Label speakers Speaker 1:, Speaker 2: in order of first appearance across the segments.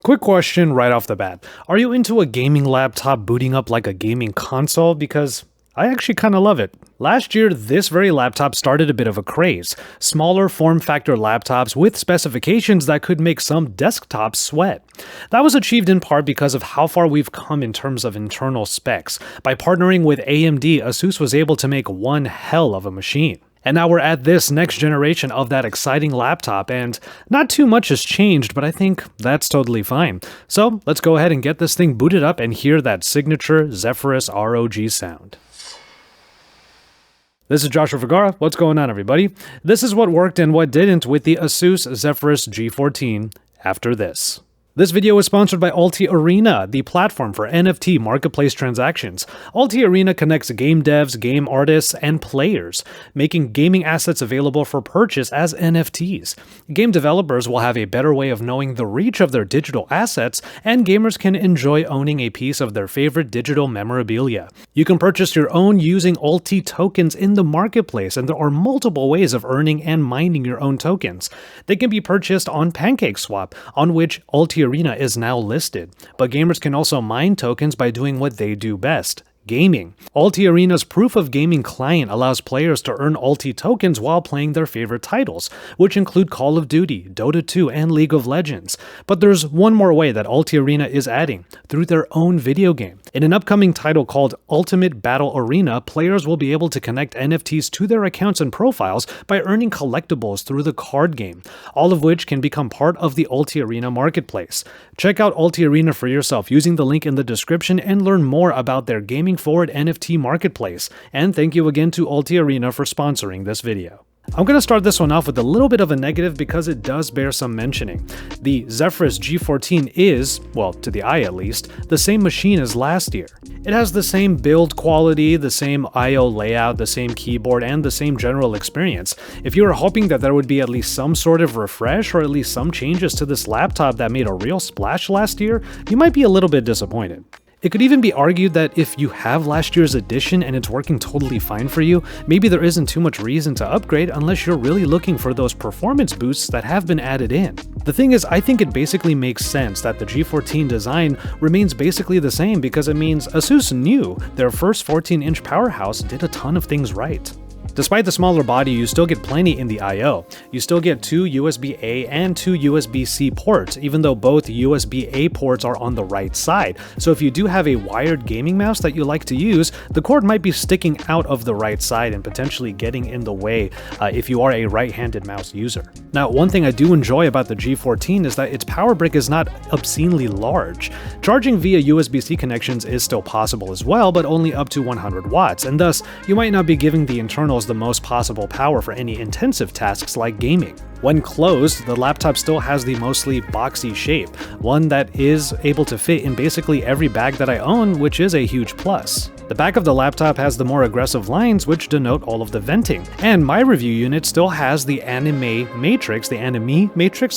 Speaker 1: Quick question right off the bat. Are you into a gaming laptop booting up like a gaming console? Because I actually kind of love it. Last year, this very laptop started a bit of a craze. Smaller form factor laptops with specifications that could make some desktops sweat. That was achieved in part because of how far we've come in terms of internal specs. By partnering with AMD, ASUS was able to make one hell of a machine. And now we're at this next generation of that exciting laptop, and not too much has changed, but I think that's totally fine. So let's go ahead and get this thing booted up and hear that signature Zephyrus ROG sound. This is Joshua Vergara. What's going on, everybody? This is what worked and what didn't with the ASUS Zephyrus G14 after this. This video is sponsored by Alti Arena, the platform for NFT marketplace transactions. Alti Arena connects game devs, game artists, and players, making gaming assets available for purchase as NFTs. Game developers will have a better way of knowing the reach of their digital assets, and gamers can enjoy owning a piece of their favorite digital memorabilia. You can purchase your own using Alti tokens in the marketplace, and there are multiple ways of earning and mining your own tokens. They can be purchased on PancakeSwap, on which Alti Arena is now listed, but gamers can also mine tokens by doing what they do best: gaming. Alti Arena's proof of gaming client allows players to earn Alti tokens while playing their favorite titles, which include Call of Duty, Dota 2, and League of Legends. But there's one more way that Alti Arena is adding: through their own video game. In an upcoming title called Ultimate Battle Arena, players will be able to connect NFTs to their accounts and profiles by earning collectibles through the card game, all of which can become part of the Alti Arena marketplace. Check out Alti Arena for yourself using the link in the description and learn more about their gaming forward NFT marketplace. And thank you again to Alti Arena for sponsoring this video. I'm going to start this one off with a little bit of a negative because it does bear some mentioning. The Zephyrus G14 is, well, to the eye at least, the same machine as last year. It has the same build quality, the same I/O layout, the same keyboard, and the same general experience. If you were hoping that there would be at least some sort of refresh or at least some changes to this laptop that made a real splash last year, you might be a little bit disappointed. It could even be argued that if you have last year's edition and it's working totally fine for you, maybe there isn't too much reason to upgrade unless you're really looking for those performance boosts that have been added in. The thing is, I think it basically makes sense that the G14 design remains basically the same because it means ASUS knew their first 14-inch powerhouse did a ton of things right. Despite the smaller body, you still get plenty in the I/O. You still get 2 USB-A and 2 USB-C ports, even though both USB-A ports are on the right side. So if you do have a wired gaming mouse that you like to use, the cord might be sticking out of the right side and potentially getting in the way if you are a right-handed mouse user. Now, one thing I do enjoy about the G14 is that its power brick is not obscenely large. Charging via USB-C connections is still possible as well, but only up to 100 watts, and thus you might not be giving the internals the most possible power for any intensive tasks like gaming. When closed, the laptop still has the mostly boxy shape, one that is able to fit in basically every bag that I own, which is a huge plus. The back of the laptop has the more aggressive lines which denote all of the venting, and my review unit still has the anime matrix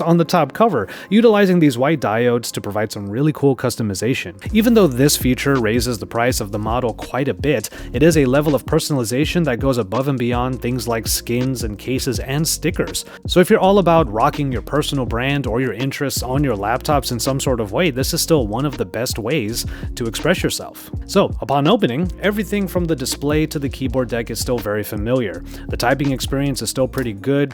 Speaker 1: on the top cover, utilizing these white diodes to provide some really cool customization. Even though this feature raises the price of the model quite a bit, it is a level of personalization that goes above and beyond things like skins and cases and stickers. So if you're all about rocking your personal brand or your interests on your laptops in some sort of way, this is still one of the best ways to express yourself. So upon opening, everything from the display to the keyboard deck is still very familiar. The typing experience is still pretty good,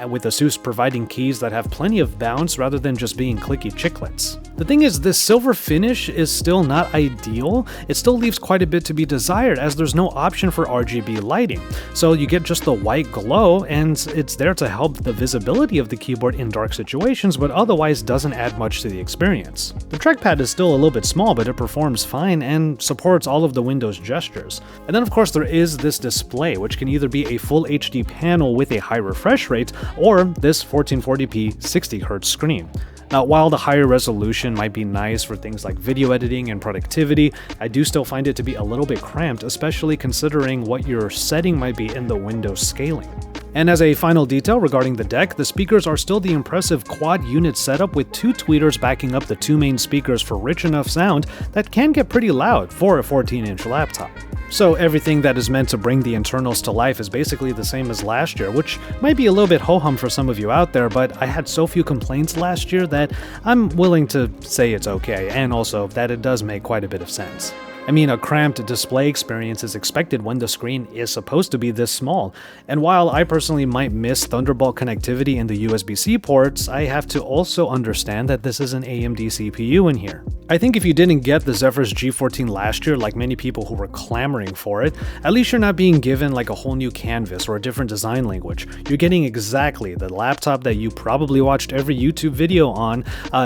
Speaker 1: with ASUS providing keys that have plenty of bounce rather than just being clicky chiclets. The thing is, this silver finish is still not ideal. It still leaves quite a bit to be desired as there's no option for RGB lighting. So you get just the white glow, and it's there to help the visibility of the keyboard in dark situations, but otherwise doesn't add much to the experience. The trackpad is still a little bit small, but it performs fine and supports all of the Windows gestures. And then of course there is this display, which can either be a full HD panel with a high refresh rate or this 1440p 60Hz screen. Now, while the higher resolution might be nice for things like video editing and productivity, I do still find it to be a little bit cramped, especially considering what your setting might be in the Windows scaling. And as a final detail regarding the deck, the speakers are still the impressive quad unit setup with 2 tweeters backing up the 2 main speakers for rich enough sound that can get pretty loud for a 14-inch laptop. So everything that is meant to bring the internals to life is basically the same as last year, which might be a little bit ho-hum for some of you out there, but I had so few complaints last year that I'm willing to say it's okay, and also that it does make quite a bit of sense. I mean, a cramped display experience is expected when the screen is supposed to be this small, and while I personally might miss Thunderbolt connectivity in the USB-C ports, I have to also understand that this is an AMD CPU in here. I think if you didn't get the Zephyrus G14 last year, like many people who were clamoring for it, at least you're not being given like a whole new canvas or a different design language. You're getting exactly the laptop that you probably watched every YouTube video on,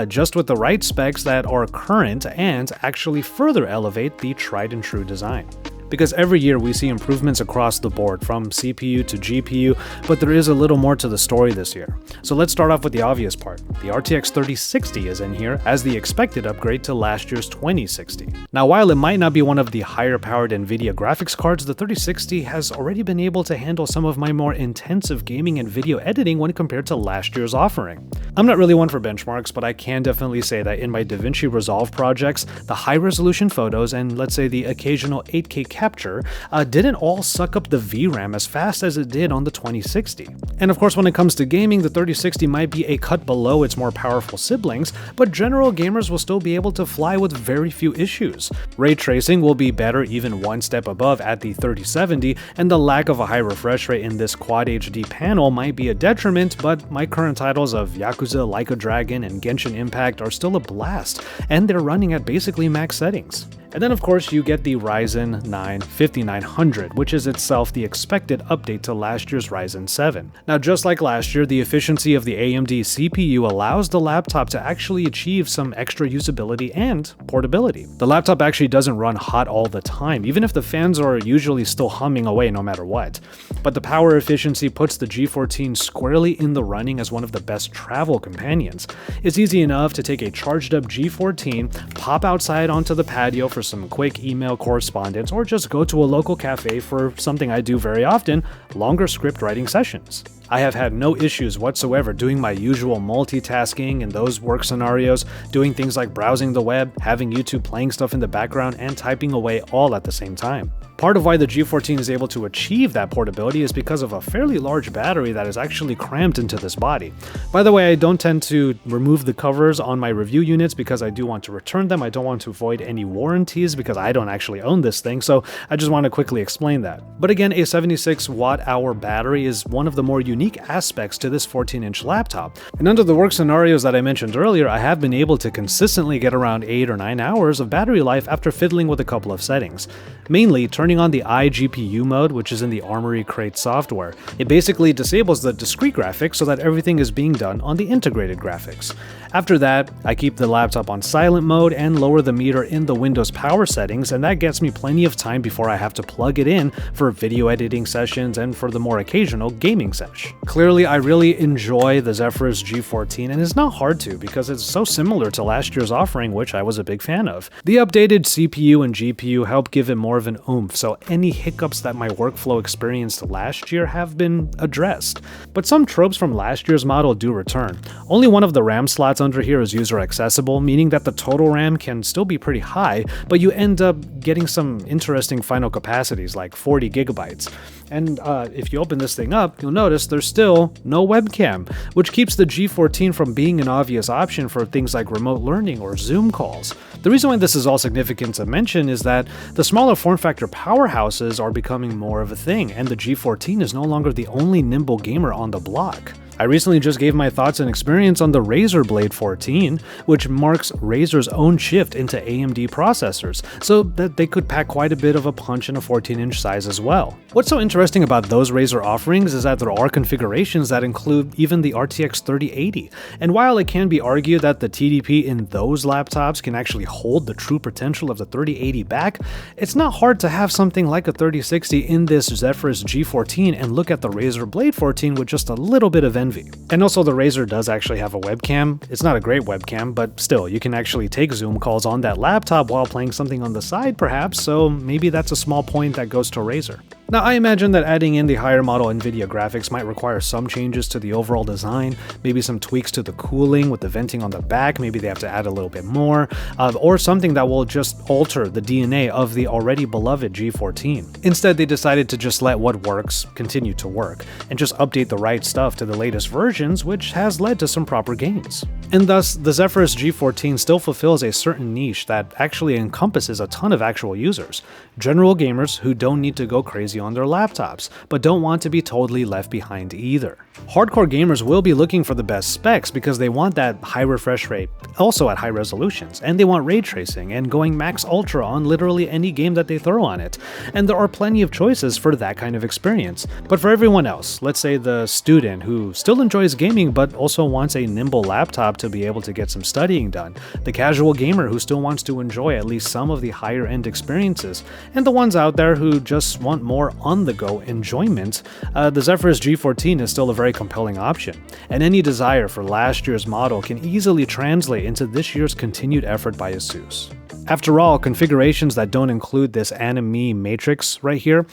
Speaker 1: just with the right specs that are current and actually further elevate the tried and true design. Because every year we see improvements across the board, from CPU to GPU, but there is a little more to the story this year. So let's start off with the obvious part. The RTX 3060 is in here as the expected upgrade to last year's 2060. Now, while it might not be one of the higher powered NVIDIA graphics cards, the 3060 has already been able to handle some of my more intensive gaming and video editing when compared to last year's offering. I'm not really one for benchmarks, but I can definitely say that in my DaVinci Resolve projects, the high resolution photos and let's say the occasional 8K capture didn't all suck up the VRAM as fast as it did on the 2060. And of course, when it comes to gaming, the 3060 might be a cut below its more powerful siblings, but general gamers will still be able to fly with very few issues. Ray tracing will be better even one step above at the 3070, and the lack of a high refresh rate in this Quad HD panel might be a detriment, but my current titles of Yakuza, Like a Dragon, and Genshin Impact are still a blast, and they're running at basically max settings. And then of course you get the Ryzen 9 5900, which is itself the expected update to last year's Ryzen 7. Now, just like last year, the efficiency of the AMD CPU allows the laptop to actually achieve some extra usability and portability. The laptop actually doesn't run hot all the time, even if the fans are usually still humming away no matter what. But the power efficiency puts the G14 squarely in the running as one of the best travel companions. It's easy enough to take a charged up G14, pop outside onto the patio for some quick email correspondence, or just go to a local cafe for something I do very often, longer script writing sessions. I have had no issues whatsoever doing my usual multitasking in those work scenarios, doing things like browsing the web, having YouTube playing stuff in the background, and typing away all at the same time. Part of why the G14 is able to achieve that portability is because of a fairly large battery that is actually crammed into this body. By the way, I don't tend to remove the covers on my review units because I do want to return them. I don't want to void any warranties because I don't actually own this thing, so I just want to quickly explain that. But again, a 76 watt-hour battery is one of the more unique aspects to this 14-inch laptop. And under the work scenarios that I mentioned earlier, I have been able to consistently get around 8 or 9 hours of battery life after fiddling with a couple of settings. Mainly turning on the iGPU mode, which is in the Armory Crate software. It basically disables the discrete graphics so that everything is being done on the integrated graphics. After that, I keep the laptop on silent mode and lower the meter in the Windows power settings, and that gets me plenty of time before I have to plug it in for video editing sessions and for the more occasional gaming sesh. Clearly, I really enjoy the Zephyrus G14, and it's not hard to because it's so similar to last year's offering, which I was a big fan of. The updated CPU and GPU help give it more of an oomph, so any hiccups that my workflow experienced last year have been addressed. But some tropes from last year's model do return. Only one of the RAM slots under here is user accessible, meaning that the total RAM can still be pretty high, but you end up getting some interesting final capacities like 40 gigabytes. And if you open this thing up, you'll notice there's still no webcam, which keeps the G14 from being an obvious option for things like remote learning or Zoom calls. The reason why this is all significant to mention is that the smaller form factor powerhouses are becoming more of a thing, and the G14 is no longer the only nimble gamer on the block. I recently just gave my thoughts and experience on the Razer Blade 14, which marks Razer's own shift into AMD processors, so that they could pack quite a bit of a punch in a 14-inch size as well. What's so interesting about those Razer offerings is that there are configurations that include even the RTX 3080, and while it can be argued that the TDP in those laptops can actually hold the true potential of the 3080 back, it's not hard to have something like a 3060 in this Zephyrus G14 and look at the Razer Blade 14 with just a little bit of envy. And also, the Razer does actually have a webcam. It's not a great webcam, but still, you can actually take Zoom calls on that laptop while playing something on the side perhaps, so maybe that's a small point that goes to Razer. Now, I imagine that adding in the higher model NVIDIA graphics might require some changes to the overall design, maybe some tweaks to the cooling with the venting on the back, maybe they have to add a little bit more, or something that will just alter the DNA of the already beloved G14. Instead, they decided to just let what works continue to work, and just update the right stuff to the latest versions, which has led to some proper gains. And thus, the Zephyrus G14 still fulfills a certain niche that actually encompasses a ton of actual users. General gamers who don't need to go crazy on their laptops, but don't want to be totally left behind either. Hardcore gamers will be looking for the best specs because they want that high refresh rate, also at high resolutions, and they want ray tracing and going max ultra on literally any game that they throw on it. And there are plenty of choices for that kind of experience. But for everyone else, let's say the student who still enjoys gaming but also wants a nimble laptop to be able to get some studying done, the casual gamer who still wants to enjoy at least some of the higher end experiences, and the ones out there who just want more on-the-go enjoyment, the Zephyrus G14 is still a very compelling option, and any desire for last year's model can easily translate into this year's continued effort by ASUS. After all, configurations that don't include this anime matrix right here,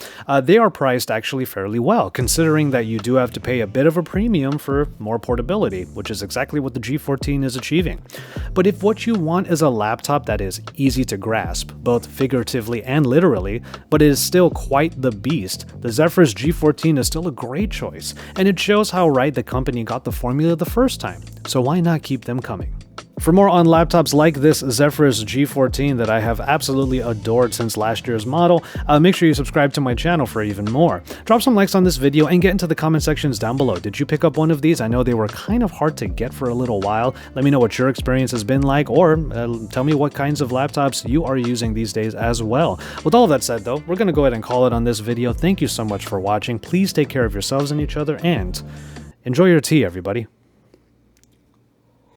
Speaker 1: they are priced actually fairly well, considering that you do have to pay a bit of a premium for more portability, which is exactly what the G14 is achieving. But if what you want is a laptop that is easy to grasp, both figuratively and literally, but it is still quite the beast, the Zephyrus G14 is still a great choice, and it shows how right the company got the formula the first time, so why not keep them coming? For more on laptops like this Zephyrus G14 that I have absolutely adored since last year's model, make sure you subscribe to my channel for even more. Drop some likes on this video and get into the comment sections down below. Did you pick up one of these? I know they were kind of hard to get for a little while. Let me know what your experience has been like, or tell me what kinds of laptops you are using these days as well. With all of that said though, we're going to go ahead and call it on this video. Thank you so much for watching. Please take care of yourselves and each other, and enjoy your tea, everybody.